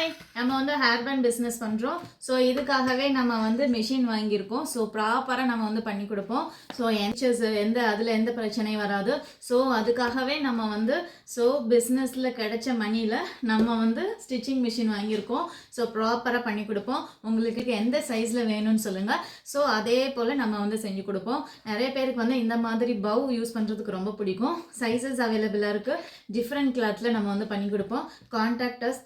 Hi, நம்ம வந்து hair band business பண்ணுறோம். ஸோ இதுக்காகவே நம்ம வந்து மிஷின் வாங்கியிருக்கோம். ஸோ ப்ராப்பராக நம்ம வந்து பண்ணி கொடுப்போம். ஸோ அதில் எந்த பிரச்சனையும் வராது. ஸோ அதுக்காகவே நம்ம வந்து பிஸ்னஸில் கிடைச்ச மணியில் நம்ம வந்து ஸ்டிச்சிங் மிஷின் வாங்கியிருக்கோம். ஸோ ப்ராப்பராக பண்ணி கொடுப்போம். உங்களுக்கு எந்த சைஸில் வேணும்னு சொல்லுங்கள். ஸோ அதே போல் நம்ம வந்து செஞ்சு கொடுப்போம். நிறைய பேருக்கு வந்து இந்த மாதிரி பவ் யூஸ் பண்ணுறதுக்கு ரொம்ப பிடிக்கும். சைஸஸ் அவைலபிளாக இருக்குது. டிஃப்ரெண்ட் கிளாத்தில் நம்ம வந்து பண்ணி கொடுப்போம். Contact as.